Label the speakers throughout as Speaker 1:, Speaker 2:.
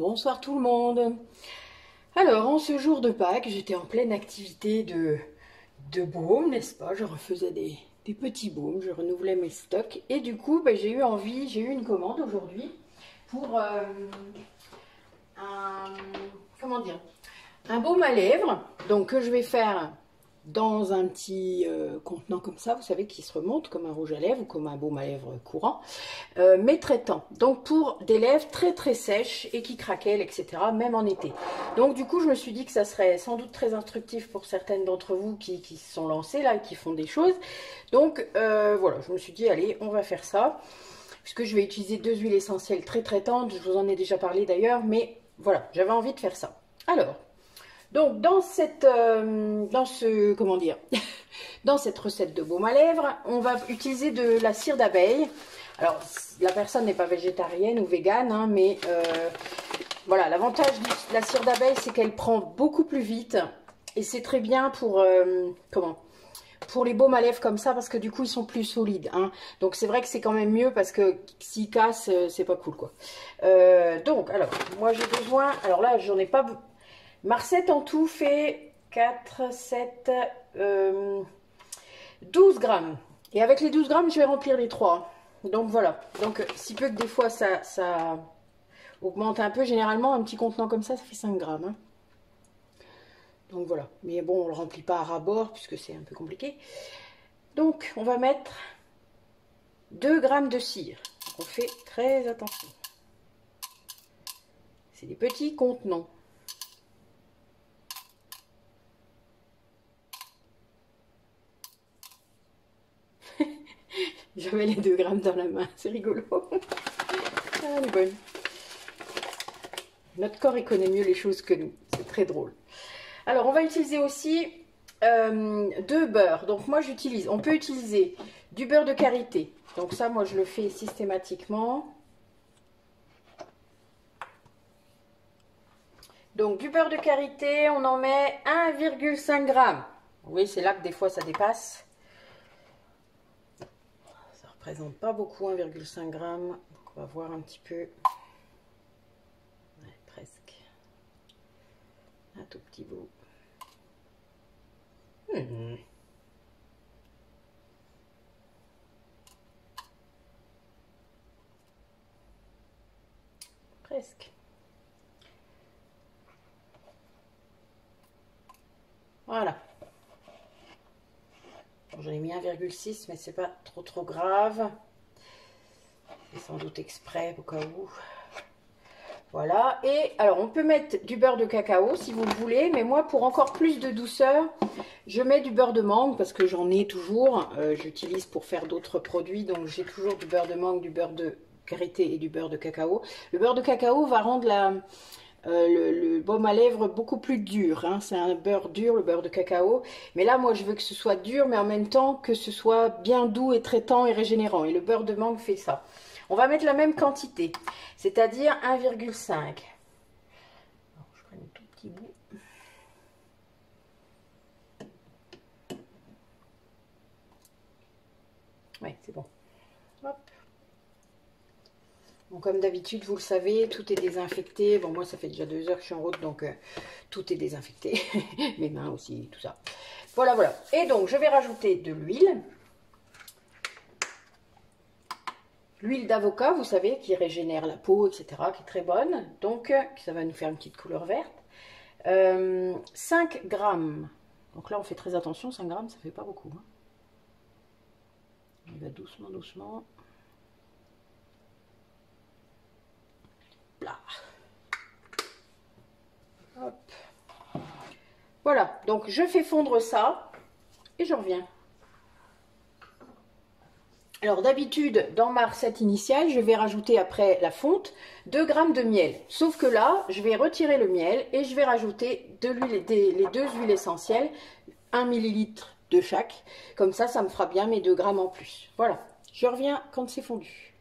Speaker 1: Bonsoir tout le monde. Alors, en ce jour de Pâques, j'étais en pleine activité de baume, n'est-ce pas? Je refaisais des petits baumes, je renouvelais mes stocks. Et du coup, ben, j'ai eu une commande aujourd'hui pour comment dire, un baume à lèvres. Donc, que je vais faire dans un petit contenant comme ça, vous savez, qui se remonte comme un rouge à lèvres ou comme un baume à lèvres courant, mais traitant. Donc pour des lèvres très très sèches et qui craquellent, etc., même en été. Donc du coup, je me suis dit que ça serait sans doute très instructif pour certaines d'entre vous qui se sont lancées là et qui font des choses. Donc voilà, je me suis dit, allez, on va faire ça. Puisque je vais utiliser 2 huiles essentielles très traitantes, je vous en ai déjà parlé d'ailleurs, mais voilà, j'avais envie de faire ça. Alors, donc dans cette dans cette recette de baume à lèvres, on va utiliser de la cire d'abeille. Alors la personne n'est pas végétarienne ou végane, hein, mais voilà, l'avantage de la cire d'abeille, c'est qu'elle prend beaucoup plus vite et c'est très bien pour pour les baumes à lèvres comme ça, parce que du coup ils sont plus solides, hein. Donc c'est vrai que c'est quand même mieux, parce que s'ils cassent, c'est pas cool quoi. Donc alors moi j'ai besoin, alors là j'en ai pas. Ma recette en tout fait 4, 7, 12 grammes. Et avec les 12 grammes, je vais remplir les 3. Donc voilà. Donc si peu que des fois ça augmente un peu, généralement un petit contenant comme ça fait 5 grammes. Hein. Donc voilà. Mais bon, on ne le remplit pas à ras-bord puisque c'est un peu compliqué. Donc on va mettre 2 grammes de cire. Donc, on fait très attention. C'est des petits contenants. J'avais les 2 grammes dans la main, c'est rigolo. Ah, elle est bonne. Notre corps, il connaît mieux les choses que nous. C'est très drôle. Alors, on va utiliser aussi 2 beurres. Donc, moi, on peut utiliser du beurre de karité. Donc, ça, moi, je le fais systématiquement. Donc, du beurre de karité, on en met 1,5 g. Vous voyez, c'est là que des fois, ça dépasse. Ça ne représente pas beaucoup, 1,5 g. Donc, on va voir un petit peu. Ouais, presque. Un tout petit bout. Presque. Voilà. J'en ai mis 1,6, mais c'est pas trop grave. C'est sans doute exprès au cas où. Voilà. Et alors, on peut mettre du beurre de cacao si vous le voulez, mais moi, pour encore plus de douceur, je mets du beurre de mangue parce que j'en ai toujours. J'utilise pour faire d'autres produits, donc j'ai toujours du beurre de mangue, du beurre de karité et du beurre de cacao. Le beurre de cacao va rendre le baume à lèvres beaucoup plus dur, hein. C'est un beurre dur, le beurre de cacao, mais là moi je veux que ce soit dur, mais en même temps que ce soit bien doux et traitant et régénérant, et le beurre de mangue fait ça. On va mettre la même quantité, c'est-à-dire 1,5. Je prends un tout petit bout. Ouais, c'est bon. Hop. Bon, comme d'habitude, vous le savez, tout est désinfecté. Bon, moi, ça fait déjà 2 heures que je suis en route, donc tout est désinfecté. Mes mains aussi, tout ça. Voilà, voilà. Et donc, je vais rajouter de l'huile. L'huile d'avocat, vous savez, qui régénère la peau, etc., qui est très bonne. Donc, ça va nous faire une petite couleur verte. 5 grammes. Donc là, on fait très attention. 5 grammes, ça fait pas beaucoup. Hein. On y va doucement, doucement. Là. Hop. Voilà, donc je fais fondre ça et je reviens. Alors d'habitude, dans ma recette initiale, je vais rajouter après la fonte 2 grammes de miel. Sauf que là, je vais retirer le miel et je vais rajouter les 2 huiles essentielles, 1 millilitre de chaque. Comme ça me fera bien mes 2 grammes en plus. Voilà, je reviens quand c'est fondu.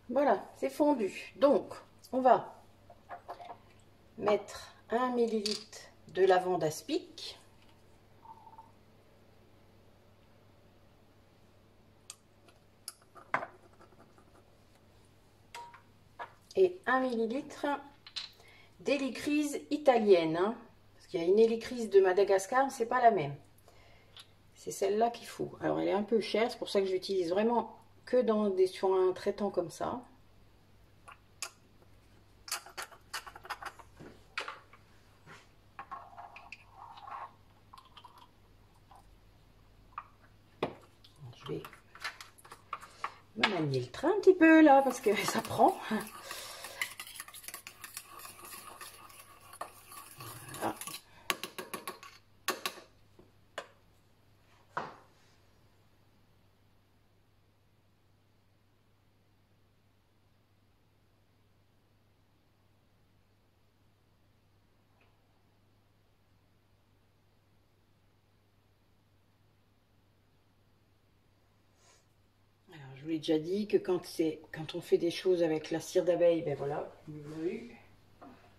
Speaker 1: Voilà, c'est fondu. Donc, on va mettre 1 millilitre de lavande aspic. Et 1 millilitre d'hélicryse italienne. Hein, parce qu'il y a une hélicryse de Madagascar, c'est pas la même. C'est celle-là qu'il faut. Alors elle est un peu chère, c'est pour ça que j'utilise vraiment que sur un traitant comme ça. Je vais me manier le train un petit peu là parce que ça prend. Voilà. Alors, je vous l'ai déjà dit que quand on fait des choses avec la cire d'abeille, ben voilà,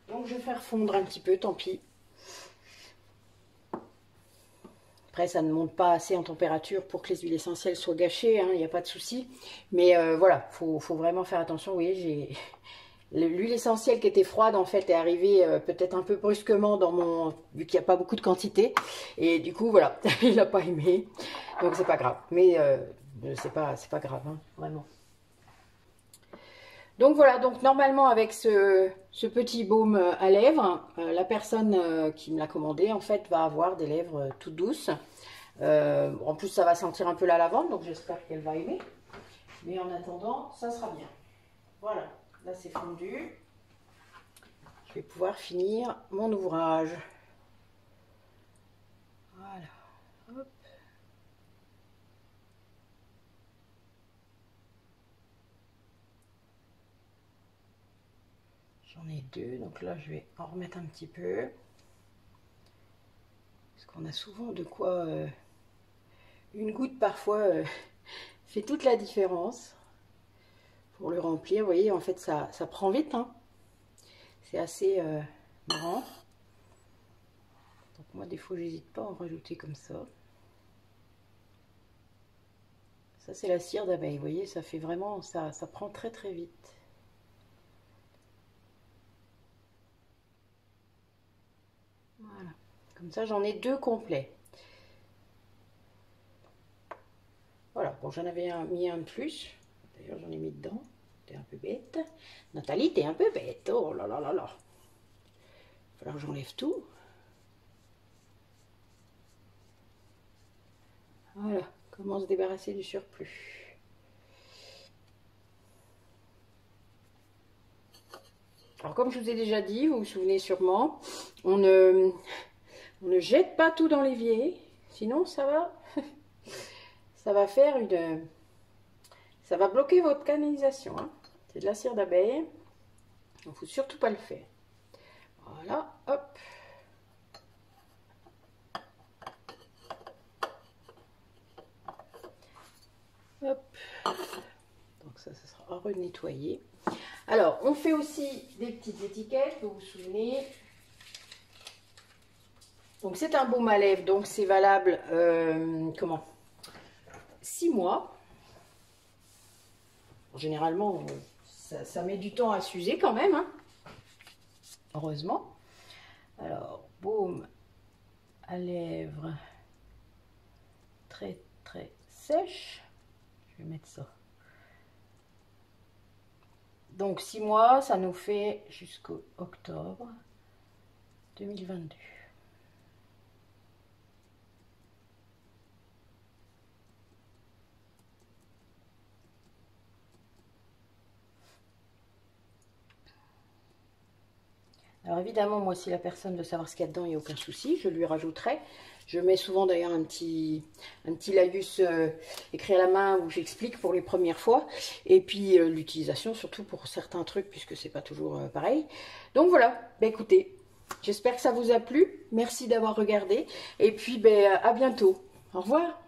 Speaker 1: donc je vais faire fondre un petit peu, tant pis. Après, ça ne monte pas assez en température pour que les huiles essentielles soient gâchées, hein, il n'y a pas de souci. Mais voilà, faut vraiment faire attention. Vous voyez, l'huile essentielle qui était froide, en fait, est arrivée peut-être un peu brusquement dans mon... vu qu'il n'y a pas beaucoup de quantité. Et du coup, voilà, il n'a pas aimé. Donc, c'est pas grave. Mais c'est pas grave, hein, vraiment. Donc voilà, donc normalement avec ce petit baume à lèvres, la personne qui me l'a commandé en fait va avoir des lèvres toutes douces. En plus ça va sentir un peu la lavande, donc j'espère qu'elle va aimer. Mais en attendant, ça sera bien. Voilà, là c'est fondu. Je vais pouvoir finir mon ouvrage. Voilà, hop. J'en ai deux, donc là je vais en remettre un petit peu. Parce qu'on a souvent de quoi... une goutte parfois fait toute la différence. Pour le remplir, vous voyez, en fait ça prend vite. Hein. C'est assez marrant. Donc moi des fois j'hésite pas à en rajouter comme ça. Ça c'est la cire d'abeille, vous voyez, ça fait vraiment... ça prend très très vite. Voilà, comme ça j'en ai deux complets. Voilà, bon j'en avais mis un de plus, d'ailleurs j'en ai mis dedans, t'es un peu bête. Nathalie, t'es un peu bête, oh là là là là. Il va falloir que j'enlève tout. Voilà, comment se débarrasser du surplus. Alors comme je vous ai déjà dit, vous vous souvenez sûrement, on ne jette pas tout dans l'évier, sinon ça va faire une... ça va bloquer votre canalisation. Hein. C'est de la cire d'abeille, il ne faut surtout pas le faire. Voilà, hop. Hop. Donc ça sera renettoyé. Alors, on fait aussi des petites étiquettes, vous vous souvenez. Donc c'est un baume à lèvres, donc c'est valable, 6 mois. Généralement, ça met du temps à s'user quand même, hein. Heureusement. Alors, baume à lèvres très très sèche. Je vais mettre ça. Donc 6 mois, ça nous fait jusqu'au octobre 2022. Alors évidemment, moi, si la personne veut savoir ce qu'il y a dedans, il n'y a aucun souci, je lui rajouterai. Je mets souvent d'ailleurs un petit laïus écrit à la main où j'explique pour les premières fois. Et puis l'utilisation, surtout pour certains trucs, puisque c'est pas toujours pareil. Donc voilà, bah, écoutez, j'espère que ça vous a plu. Merci d'avoir regardé. Et puis à bientôt. Au revoir.